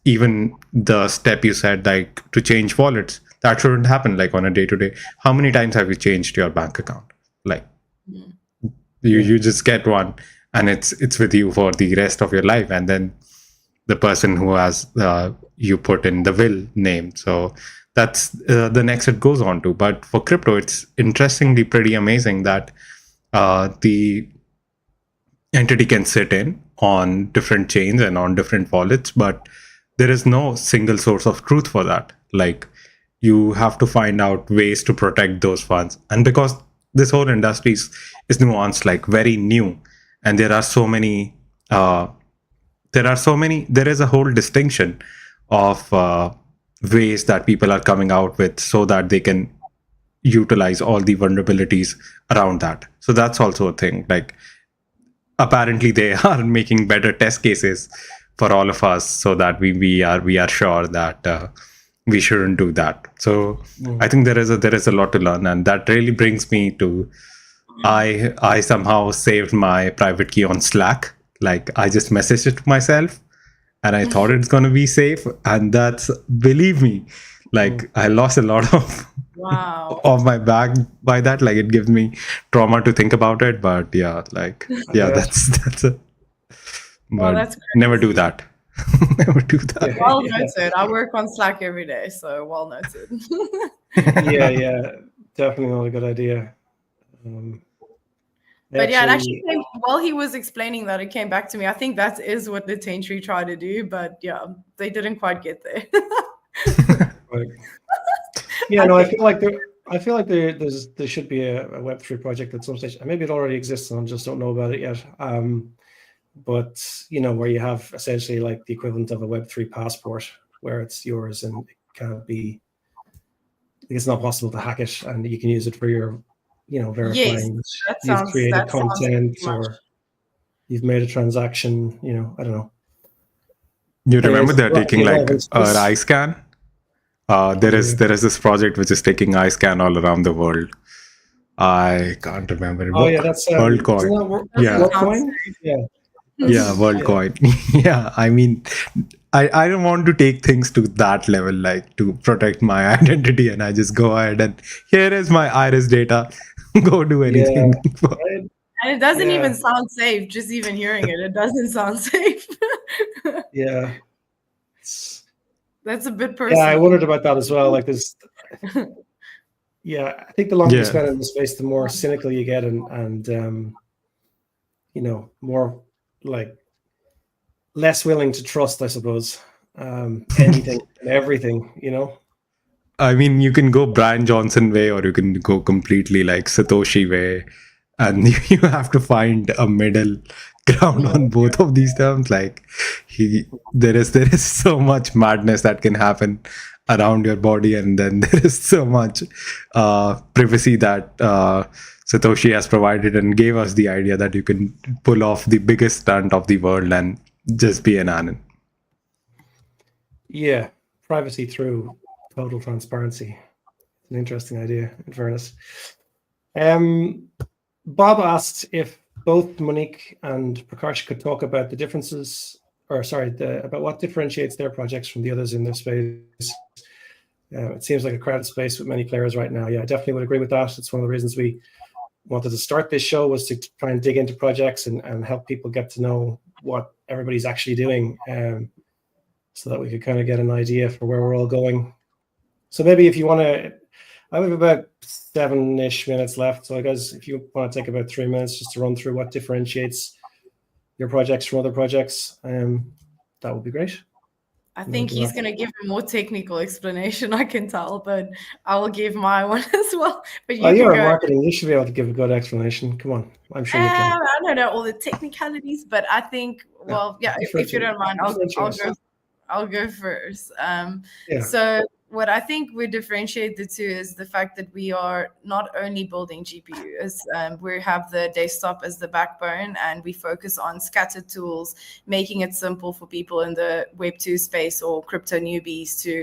S2: even the step you said, like to change wallets, that shouldn't happen like on a day-to-day. How many times have you changed your bank account? Like you just get one and it's with you for the rest of your life. And then the person who has you put in the will name. So that's the next it goes on to. But for crypto, it's interestingly pretty amazing that the entity can sit in on different chains and on different wallets, but there is no single source of truth for that. Like, you have to find out ways to protect those funds. And because this whole industry is nuanced, like very new, and there are so many there is a whole distinction of ways that people are coming out with so that they can utilize all the vulnerabilities around that. So that's also a thing. Like, apparently they are making better test cases for all of us so that we are sure that we shouldn't do that. So I think there is a lot to learn, and that really brings me to I somehow saved my private key on Slack. Like, I just messaged it to myself and I thought it's going to be safe, and that's, believe me, like I lost a lot of
S3: Wow.
S2: of my bag by that. Like, it gives me trauma to think about it, but yeah, like, yeah, that's a, but
S3: that's
S2: never do that. Never do that.
S3: Well noted. I work on Slack every day, so well noted.
S1: yeah, definitely not a good idea.
S3: But yeah, it actually came, while he was explaining that, it came back to me. I think that is what the Taintry tried to do, but yeah, they didn't quite get there.
S1: Right. Yeah, no, I feel like there should be a Web3 project at some stage, and maybe it already exists and I just don't know about it yet. But where you have essentially like the equivalent of a Web3 passport, where it's yours and it can't be, it's not possible to hack it, and you can use it for your, verifying you've created content or you've made a transaction. I don't know.
S2: You remember they're taking like an eye scan? There is this project which is taking eye scan all around the world. I can't remember.
S1: Oh yeah, that's
S2: WorldCoin. Yeah.
S1: WorldCoin? Yeah.
S2: Yeah, WorldCoin. Yeah, I mean, I don't want to take things to that level, like to protect my identity, and I just go ahead and here is my iris data. Go do anything.
S1: Yeah, right?
S3: And it doesn't even sound safe. Just even hearing it doesn't sound safe.
S1: Yeah.
S3: That's a bit personal.
S1: Yeah, I wondered about that as well. Like this. Yeah, I think the longer you spend in the space, the more cynical you get, and more like less willing to trust, I suppose, anything and everything.
S2: I mean, you can go Brian Johnson way, or you can go completely like Satoshi way, and you have to find a middle ground on both of these terms. Like, there is so much madness that can happen around your body, and then there is so much privacy that Satoshi has provided and gave us the idea that you can pull off the biggest stunt of the world and just be an anon.
S1: Yeah, privacy through total transparency. An interesting idea, in fairness. Bob asked if both Monique and Prakash could talk about the differences, about what differentiates their projects from the others in their space. It seems like a crowded space with many players right now. Yeah, I definitely would agree with that. It's one of the reasons we wanted to start this show, was to try and dig into projects and help people get to know what everybody's actually doing, so that we could kind of get an idea for where we're all going. So maybe if you want to, I have about 7-ish minutes left. So I guess if you want to take about 3 minutes just to run through what differentiates your projects from other projects, that would be great.
S3: I think he's going to give a more technical explanation, I can tell, but I will give my one as well. But
S1: you're in marketing. You should be able to give a good explanation. Come on. I'm sure you can.
S3: I don't know all the technicalities, but I think, if you don't mind, I'll go first. So what I think we differentiate the two is the fact that we are not only building GPUs, we have the desktop as the backbone, and we focus on scattered tools, making it simple for people in the Web2 space or crypto newbies to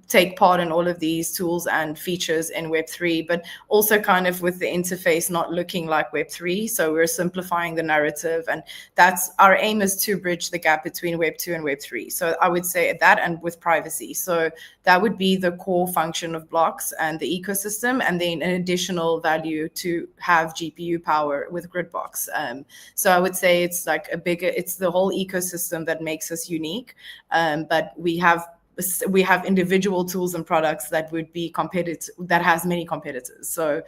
S3: take part in all of these tools and features in Web3, but also kind of with the interface not looking like Web3. So we're simplifying the narrative, and that's our aim, is to bridge the gap between Web2 and Web3. So I would say that, and with privacy. So that would be the core function of blocks and the ecosystem, and then an additional value to have GPU power with Gridbox. So I would say it's like it's the whole ecosystem that makes us unique, but we have individual tools and products that would be competitive, that has many competitors. So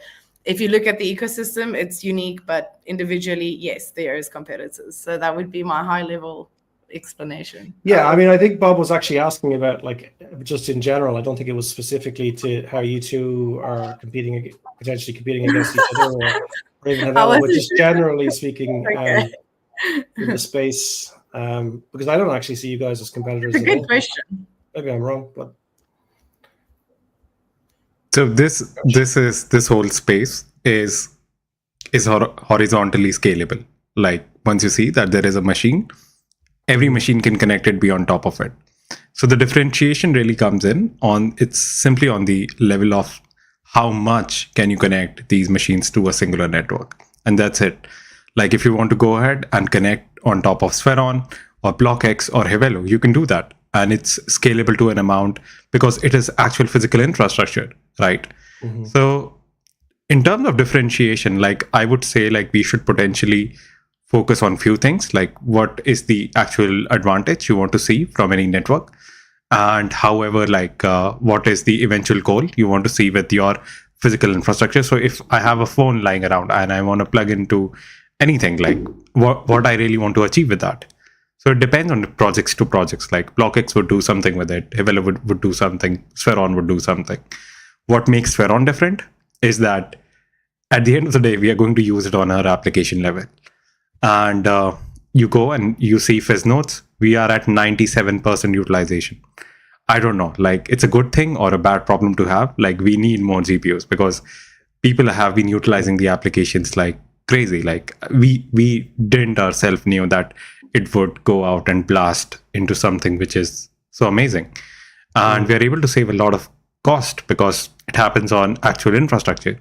S3: if you look at the ecosystem, it's unique, but individually, yes, there is competitors. So that would be my high level explanation.
S1: Yeah, I mean, I think Bob was actually asking about, like, just in general. I don't think it was specifically to how you two are potentially competing against each other, or even Havelo, but just generally speaking,
S3: okay.
S1: In the space, because I don't actually see you guys as competitors.
S3: It's a good question.
S1: Maybe I'm wrong, but
S2: so this whole space is horizontally scalable. Like, once you see that there is a machine, every machine can connect it, be on top of it. So the differentiation really comes in it's simply on the level of how much can you connect these machines to a singular network, and that's it. Like, if you want to go ahead and connect on top of Spheron or BlockX or Havelo, you can do that. And it's scalable to an amount because it is actual physical infrastructure, right? Mm-hmm. So in terms of differentiation, like, I would say, like, we should potentially focus on few things, like what is the actual advantage you want to see from any network, and however, like, what is the eventual goal you want to see with your physical infrastructure. So if I have a phone lying around and I want to plug into anything, like, what I really want to achieve with that. So it depends on the projects to projects. Like, BlockX would do something with it, Havelo would do something, Spheron would do something. What makes Spheron different is that at the end of the day, we are going to use it on our application level. And you go and you see Fizz nodes, we are at 97% utilization. I don't know, like, it's a good thing or a bad problem to have. Like, we need more GPUs because people have been utilizing the applications like crazy. Like, we didn't ourselves knew that it would go out and blast into something which is so amazing. And we're able to save a lot of cost because it happens on actual infrastructure.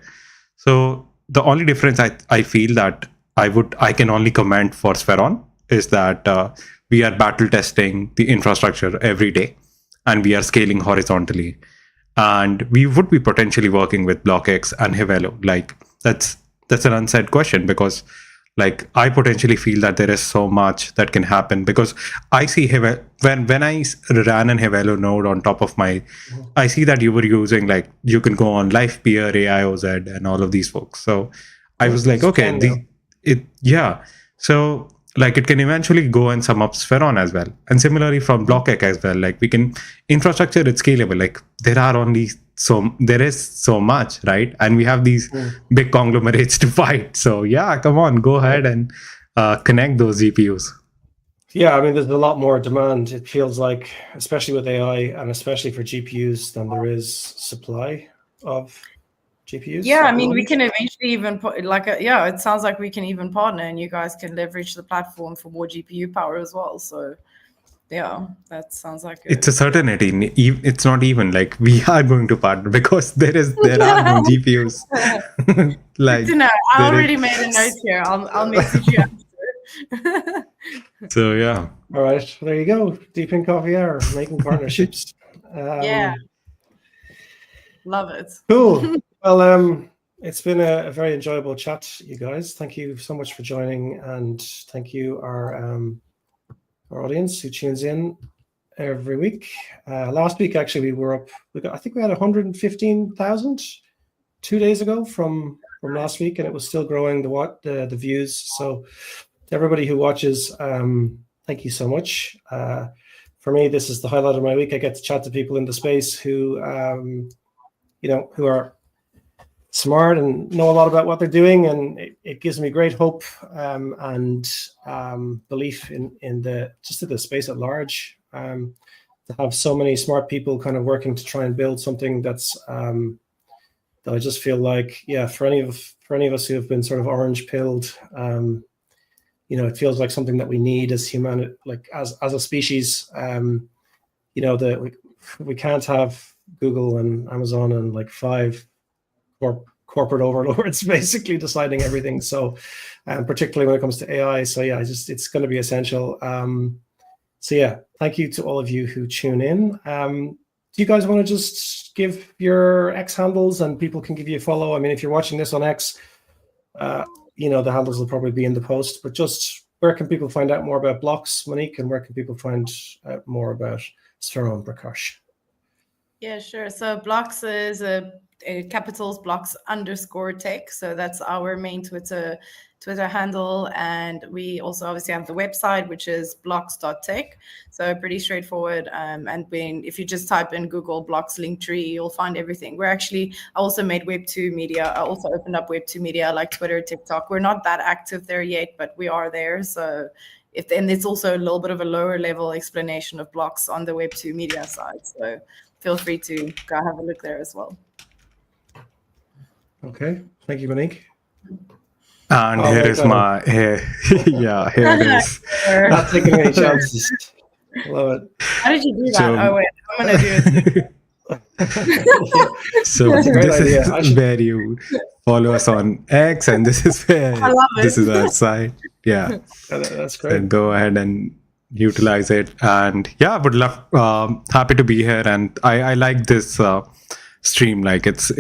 S2: So the only difference I feel that I can only comment for Spheron is that we are battle testing the infrastructure every day, and we are scaling horizontally. And we would be potentially working with BlockX and Havelo. Like, that's an unsaid question, because, like, I potentially feel that there is so much that can happen, because I see when I ran an Havelo node on top of I see that you were using, like, you can go on LivePeer, AIOZ, and all of these folks. So I was like, okay, so, like, it can eventually go and sum up Spheron as well. And similarly from BlockX as well, like, we can infrastructure it scalable. Like, there is so much, right? And we have these big conglomerates to fight. So yeah, come on, go ahead and connect those GPUs.
S1: Yeah, I mean, there's a lot more demand, it feels like, especially with AI and especially for GPUs, than there is supply of GPUs.
S3: Yeah, I mean, we can eventually even put it sounds like we can even partner, and you guys can leverage the platform for more GPU power as well. So yeah, that sounds like
S2: it's a certainty. It's not even like we are going to partner, because there are no GPUs.
S3: Like, good to know. I already made a note here. I'll message you after.
S2: So yeah.
S1: All right, there you go. DePIN Coffee Hour, making partnerships.
S3: Yeah. Love it.
S1: Cool. Well, it's been a very enjoyable chat, you guys. Thank you so much for joining, and thank you our audience who tunes in every week. Last week, actually, we were up. I think we had 115,000 2 days ago from last week, and it was still growing the views. So to everybody who watches, thank you so much. For me, this is the highlight of my week. I get to chat to people in the space who who are smart and know a lot about what they're doing, and it gives me great hope and belief in the space at large. To have so many smart people kind of working to try and build something that's that I just feel like, yeah, for any of us who have been sort of orange pilled, it feels like something that we need as humanity, like as a species. We can't have Google and Amazon and like 5 corporate overlords basically deciding everything. So, particularly when it comes to AI. So yeah, it's going to be essential. So yeah, thank you to all of you who tune in. Do you guys want to just give your X handles and people can give you a follow? I mean, if you're watching this on X, the handles will probably be in the post, but just where can people find out more about blocks, Monique, and where can people find out more about Sphero and Prakash?
S3: Yeah, sure. So blocks is capitals blocks _tech. So that's our main Twitter handle. And we also obviously have the website, which is blocks.tech. So pretty straightforward. And if you just type in Google blocks Linktree, you'll find everything. I also made Web2 media. I also opened up Web2 media like Twitter, TikTok. We're not that active there yet, but we are there. So and it's also a little bit of a lower level explanation of blocks on the Web2 media side. So feel free to go have a look there as well.
S1: Okay, thank you, Monique.
S2: And here is here it is.
S1: Not taking any chances. Love it.
S3: How did you do that? Wait, I'm gonna do it.
S2: So this is where you follow us on X, and this is where this is our site. Yeah,
S1: that's great.
S2: So go ahead and utilize it, and yeah, would love happy to be here. And I like this stream. Like it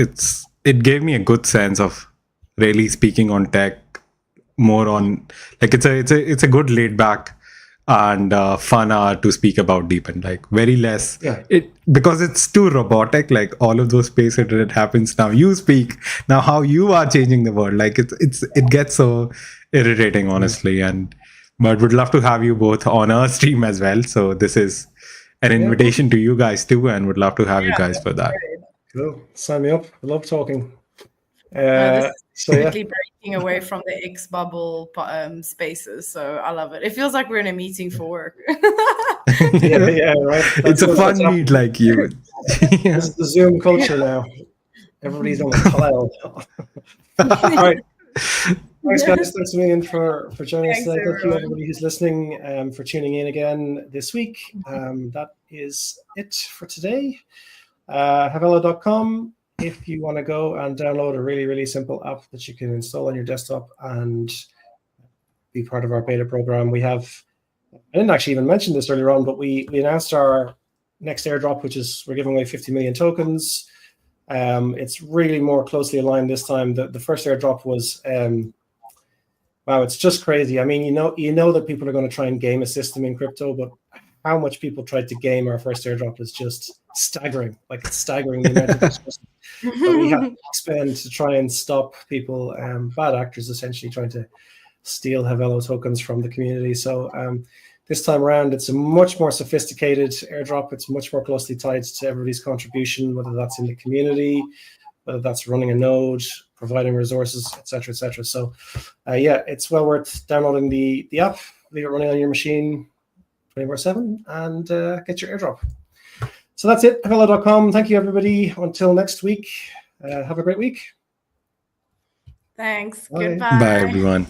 S2: gave me a good sense of really speaking on tech, more on like it's a good laid back and fun hour to speak about DePIN. Like very less because it's too robotic. Like all of those spaces that it happens now. You speak now how you are changing the world. Like it gets so irritating, honestly. But would love to have you both on our stream as well. So this is an invitation to you guys too, and would love to have you guys for that.
S1: Cool. Sign me up. I love talking.
S3: This is definitely breaking away from the X bubble spaces. So I love it. It feels like we're in a meeting for work.
S1: yeah, right.
S2: It's a fun meet like you.
S1: This is the Zoom culture now. Everybody's on the cloud. All right. Thanks, guys. Thanks a million for joining us today. Thank you, everybody who's listening, for tuning in again this week. That is it for today. Havelo.com. If you want to go and download a really, really simple app that you can install on your desktop and be part of our beta program, I didn't actually even mention this earlier on, but we announced our next airdrop, which is we're giving away 50 million tokens. It's really more closely aligned this time. The first airdrop was, wow, it's just crazy. I mean, you know that people are going to try and game a system in crypto, but how much people tried to game our first airdrop is just staggering. Like it's staggering the amount of resources that we have to spend to try and stop people, bad actors essentially trying to steal Havelo tokens from the community. So this time around, it's a much more sophisticated airdrop. It's much more closely tied to everybody's contribution, whether that's in the community, whether that's running a node, providing resources, etc., etc. So it's well worth downloading the app, leave it running on your machine 24/7, and get your airdrop. So that's it. Havelo.com. Thank you, everybody. Until next week, have a great week.
S3: Thanks.
S1: Bye.
S3: Goodbye.
S2: Bye, everyone.